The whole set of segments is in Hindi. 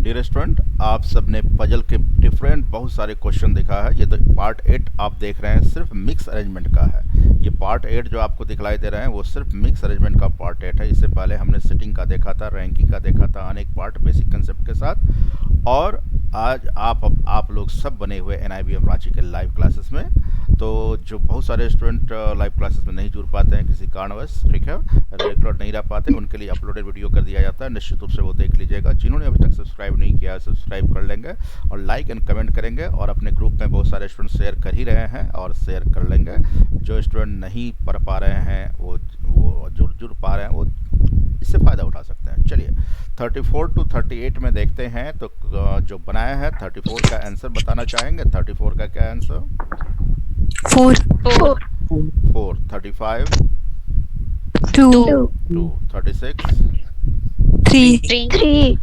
डियर स्टूडेंट, आप सबने पजल के डिफरेंट बहुत सारे क्वेश्चन देखा है। ये तो पार्ट 8 आप देख रहे हैं, सिर्फ मिक्स अरेंजमेंट का है। ये पार्ट 8 जो आपको दिखलाई दे रहे हैं वो सिर्फ मिक्स अरेंजमेंट का पार्ट 8 है। इससे पहले हमने सिटिंग का देखा था, रैंकिंग का देखा था, अनेक पार्ट बेसिक कंसेप्ट के साथ। और आज आप लोग सब बने हुए NIBM रांची के लाइव क्लासेस में। तो जो बहुत सारे स्टूडेंट लाइव क्लासेस में नहीं जुड़ पाते हैं किसी कारणवश, ठीक है, रेगुलर नहीं रह पाते, उनके लिए अपलोडेड वीडियो कर दिया जाता है। निश्चित रूप से वो देख लीजिएगा। जिन्होंने अभी तक सब्सक्राइब नहीं किया है सब्सक्राइब कर लेंगे और लाइक एंड कमेंट करेंगे, और अपने ग्रुप में बहुत सारे स्टूडेंट शेयर कर ही रहे हैं और शेयर कर लेंगे। जो स्टूडेंट नहीं पढ़ पा रहे हैं वो जुड़ पा रहे हैं, वो इससे फ़ायदा उठा सकते हैं। चलिए 34 to 38 में देखते हैं। तो जो बनाया है 34 का आंसर बताना चाहेंगे। 34 का क्या आंसर? 4 4 35 2 2 36 3 3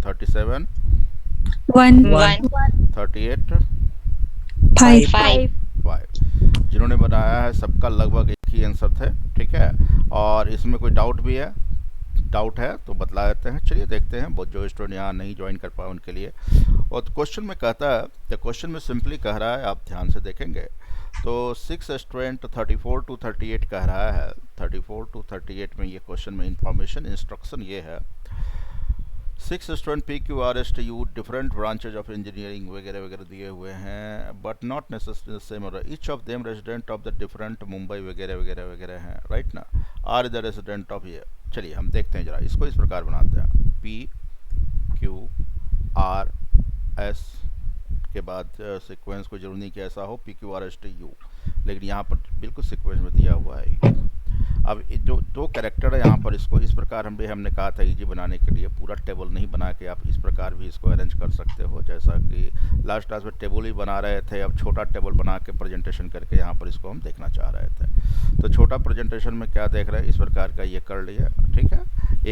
37 1 38 5 5। जिन्होंने बनाया है सबका लगभग एक ही आंसर थे, ठीक है। और इसमें कोई डाउट है तो बतला देते हैं। चलिए देखते हैं। बहुत जो स्टूडेंट यहाँ नहीं ज्वाइन कर पाए उनके लिए। और तो क्वेश्चन में कहता है, तो क्वेश्चन में सिंपली कह रहा है, आप ध्यान से देखेंगे तो 6 स्टूडेंट 34 to 38 कह रहा है। 34 to 38 में ये क्वेश्चन में इंफॉर्मेशन इंस्ट्रक्शन ये है, 6 student PQRSTU different branches of engineering वगैरह वगैरह दिए हुए हैं, but not necessary same, each of them resident of the different Mumbai वगैरह वगैरह वगैरह हैं, राइट ना। आर द रेजिडेंट ऑफ ये। चलिए हम देखते हैं जरा इसको। इस प्रकार बनाते हैं, PQRS के बाद सीक्वेंस को जरूर नहीं कि ऐसा हो PQRSTU, लेकिन यहाँ पर बिल्कुल सीक्वेंस में दिया हुआ है। अब जो दो कैरेक्टर है यहाँ पर, इसको इस प्रकार हमने कहा था इजी बनाने के लिए। पूरा टेबल नहीं बना के आप इस प्रकार भी इसको अरेंज कर सकते हो, जैसा कि लास्ट क्लास में टेबल ही बना रहे थे। अब छोटा टेबल बना के प्रेजेंटेशन करके यहाँ पर इसको हम देखना चाह रहे थे। तो छोटा प्रेजेंटेशन में क्या देख रहे हैं, इस प्रकार का ये कर लिया, ठीक है।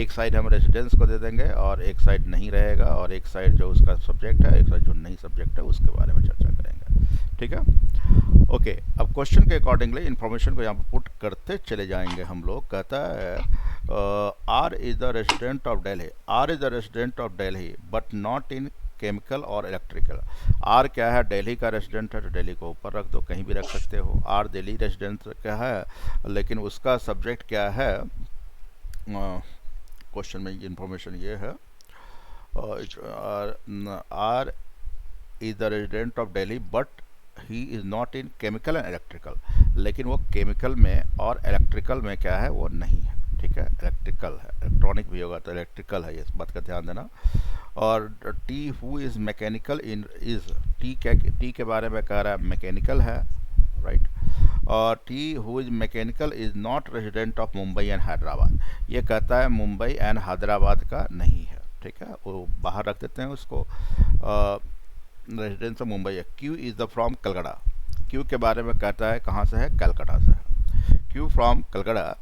एक साइड हम रेजिडेंस को दे देंगे और एक साइड नहीं रहेगा, और एक साइड जो उसका सब्जेक्ट है, एक साइड जो नहीं सब्जेक्ट है उसके बारे में चर्चा करेंगे, ठीक है। ओके, अब क्वेश्चन के अकॉर्डिंगली इन्फॉर्मेशन को यहाँ पर पुट करते चले जाएंगे हम लोग। कहता है R is the resident of Delhi. R is the resident of Delhi but not in chemical और इलेक्ट्रिकल। आर क्या है? दिल्ली का रेजिडेंट है, तो दिल्ली को ऊपर रख दो, कहीं भी रख सकते हो। आर दिल्ली रेजिडेंट क्या है, लेकिन उसका सब्जेक्ट क्या है? क्वेश्चन में इन्फॉर्मेशन ये है, R is the resident of Delhi but he is not in chemical and electrical. लेकिन वो केमिकल में और इलेक्ट्रिकल में क्या है, वो नहीं है, ठीक है। इलेक्ट्रिकल है, इलेक्ट्रॉनिक भी होगा तो इलेक्ट्रिकल है, इस बात का ध्यान देना। और T who is mechanical in is, T के बारे में कह रहा है मैकेनिकल है, राइट। और T who is mechanical is not resident of Mumbai and Hyderabad. ये कहता है मुंबई एंड हैदराबाद का नहीं है, ठीक है, वो बाहर रख देते हैं उसको। रेजिडेंस ऑफ मुंबई है। Q is the from Calcutta. Q के बारे में कहता है कहाँ से है, कलकत्ता से है। Q from Calcutta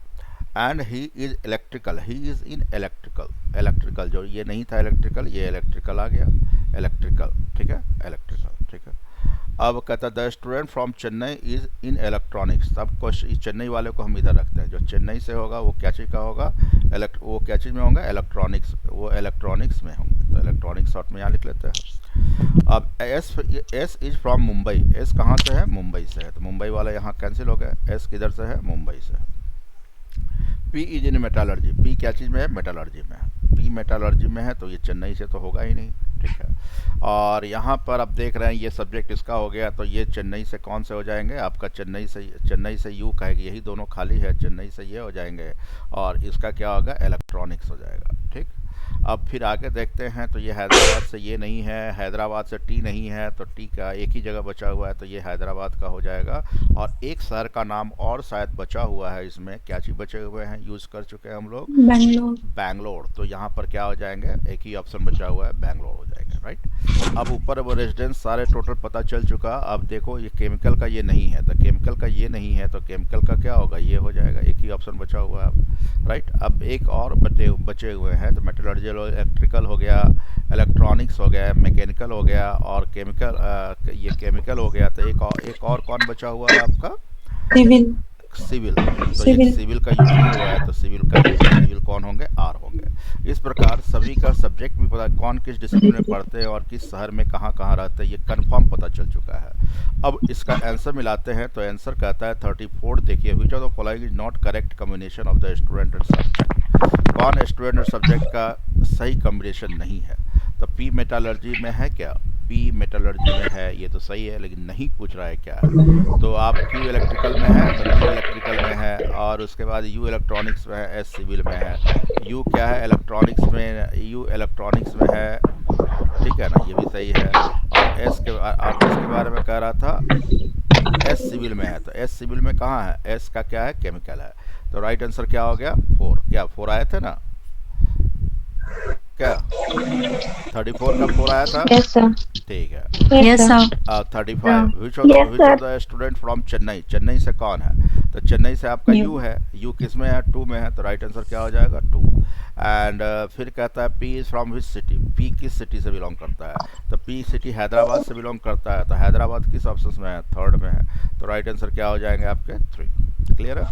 and he is electrical. He is in electrical जो ये नहीं था इलेक्ट्रिकल, ये इलेक्ट्रिकल आ गया, इलेक्ट्रिकल, ठीक है, इलेक्ट्रिकल, ठीक है। अब कहता है the student from Chennai is in electronics. अब चेन्नई वाले को हम इधर रखते हैं, जो चेन्नई से होगा वो क्या चीज़ का होगा, वो क्या चीज़ में होगा, इलेक्ट्रॉनिक्स, वो इलेक्ट्रॉनिक्स में होंगे, तो इलेक्ट्रॉनिक्स शॉर्ट में यहाँ लिख लेते हैं। अब S is from Mumbai. S कहाँ से है, मुंबई से है, तो मुंबई वाला यहाँ कैंसिल हो गया। एस किधर से है, मुंबई से है। P is in metallurgy. P क्या चीज़ में है, मेटालर्जी में है। पी मेटालर्जी में है तो ये चेन्नई से तो होगा ही नहीं, ठीक है। और यहाँ पर आप देख रहे हैं ये सब्जेक्ट इसका हो गया, तो ये चेन्नई से कौन से हो जाएंगे आपका, चेन्नई से यू कहेगी, यही दोनों खाली है, चेन्नई से ये हो जाएंगे, और इसका क्या होगा, इलेक्ट्रॉनिक्स हो जाएगा, ठीक। अब फिर आगे देखते हैं, तो ये हैदराबाद से ये नहीं है, हैदराबाद से टी नहीं है, तो टी का एक ही जगह बचा हुआ है, तो ये हैदराबाद का हो जाएगा। और एक शहर का नाम और शायद बचा हुआ है इसमें, क्या चीज़ बचे हुए हैं, यूज़ कर चुके हैं हम लोग, बैंगलोर। तो यहाँ पर क्या हो जाएंगे, एक ही ऑप्शन बचा हुआ है, बैंगलोर हो जाएगा, राइट। अब ऊपर वो रेजिडेंस सारे टोटल पता चल चुका। अब देखो ये केमिकल का ये नहीं है, तो केमिकल का ये नहीं है, तो केमिकल का क्या होगा, ये हो जाएगा, एक ही ऑप्शन बचा हुआ है, राइट। अब एक और बचे हुए हैं, तो मेटलर्जी, इलेक्ट्रिकल हो गया, इलेक्ट्रॉनिक्स हो गया, मैकेनिकल हो गया, और केमिकल, ये केमिकल हो गया। तो एक और कौन बचा हुआ है आपका, सिविल, तो ये सिविल सिविल का यूज नहीं हुआ है, तो सिविल कौन होंगे, आर होंगे। इस प्रकार सभी का सब्जेक्ट भी पता, कौन किस डिसिप्लिन में पढ़ते हैं और किस शहर में कहाँ कहाँ रहते हैं, ये कंफर्म पता चल चुका है। अब इसका आंसर मिलाते हैं, तो आंसर कहता है 34। देखिए, which of the following is not correct combination of the student and subject. कौन स्टूडेंट और सब्जेक्ट का सही कॉम्बिनेशन नहीं है? तो पी मेटालर्जी में है क्या? पी मेटालर्जी में है, ये तो सही है, लेकिन नहीं पूछ रहा है क्या है। तो आप क्यू इलेक्ट्रिकल में है, तो क्यू इलेक्ट्रिकल में है, और उसके बाद यू इलेक्ट्रॉनिक्स में है, एस सिविल में है। यू क्या है, इलेक्ट्रॉनिक्स में, यू इलेक्ट्रॉनिक्स में है, ठीक है ना, ये भी सही है। और एस के बारे में कह रहा था, एस सिविल में है, तो एस सिविल में कहाँ है, एस का क्या है, केमिकल है। तो राइट आंसर क्या हो गया, 4। क्या 4 आए थे ना, क्या 34 का 4 आया था? Yes, sir. ठीक है। Yes sir 35 which of the student from Chennai, Chennai से कौन है? तो चेन्नई से आपका यू है, यू किस में है, 2 में है, तो राइट आंसर क्या हो जाएगा, 2। एंड फिर कहता है P is from which city, P किस सिटी से बिलोंग करता है? तो पी सिटी हैदराबाद से बिलोंग करता है, तो हैदराबाद किस ऑप्शन में है, 3rd में है, तो राइट आंसर क्या हो जाएंगे आपके 3। क्लियर है।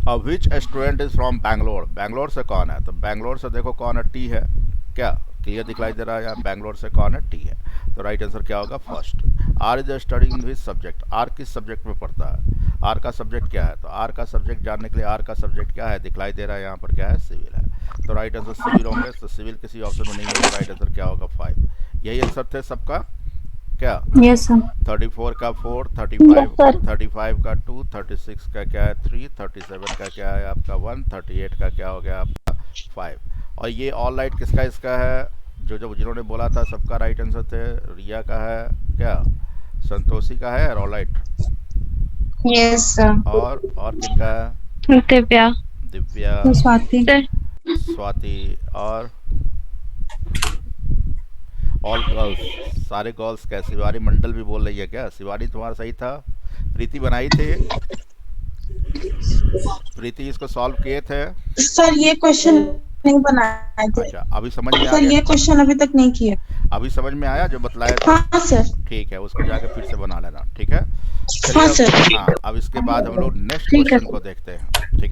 अब which student is from Bangalore, Bangalore से कौन है? तो बैंगलोर से देखो कौन है, टी है, क्या क्लियर दिखलाई दे रहा है यहाँ, बैंगलोर से कौन है, टी है, तो राइट आंसर क्या होगा, 1st। R is studying in which subject, R किस सब्जेक्ट में पढ़ता है? आर का सब्जेक्ट क्या है? तो आर का सब्जेक्ट जानने के लिए, आर का सब्जेक्ट क्या है, दिखलाई दे रहा है यहाँ पर, क्या है, सिविल है, तो राइट आंसर सिविल होंगे। तो सिविल किसी ऑप्शन में नहीं होगा, राइट आंसर क्या होगा, 5। यही आंसर थे सबका, क्या यस सर 34 का 4, Yes, 35 sir. 35 का 2, 36 का क्या है, 3, 37 का क्या है आपका 1, 38 का क्या हो गया आपका 5। और ये ऑल राइट किसका इसका है, जो जिन्होंने बोला था सबका राइट आंसर थे, रिया का है, क्या संतोषी का है, ऑल राइट, Yes, sir. और किनका है, Divya. दिव्या, स्वाति स्वाति, और ऑल गर्ल्स, सारे गर्ल्स। क्या शिवानी मंडल भी बोल रही है क्या? शिवानी तुम्हारा सही था, प्रीति बनाई थे, प्रीति इसको सॉल्व किए थे। सर ये क्वेश्चन नहीं बनाए थे। अच्छा, अभी समझ में आ सर गया, ये क्वेश्चन अभी तक नहीं किए। अभी समझ में आया जो बतलाया था? हाँ सर। ठीक है, उसको जाके फिर से बना लेना, ठीक है। हाँ चलिए सर। हाँ, अब इसके बाद हम लोग नेक्स्ट ठीक है। क्वेश्चन को देखते हैं, ठीक है।